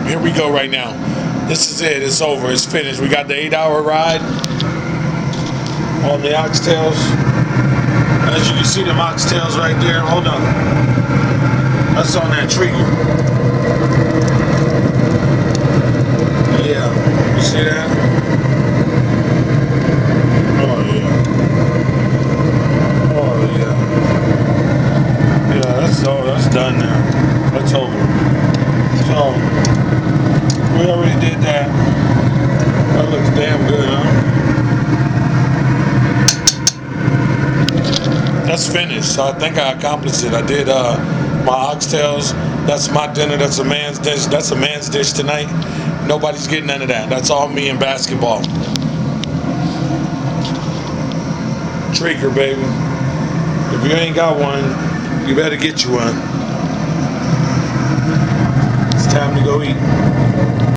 Here we go right now. This is it. It's over. It's finished. We got the 8-hour ride on the oxtails. As you can see, them oxtails right there. Hold on. That's on that trigger. Yeah. You see that? Oh, yeah. Oh, yeah. Yeah, that's all. That's done now. That's over. So, we already did that. That looks damn good, huh? That's finished. So I think I accomplished it. I did my oxtails. That's my dinner. That's a man's dish. That's a man's dish tonight. Nobody's getting none of that. That's all me and basketball. Trigger, baby. If you ain't got one, you better get you one. It's time to go eat.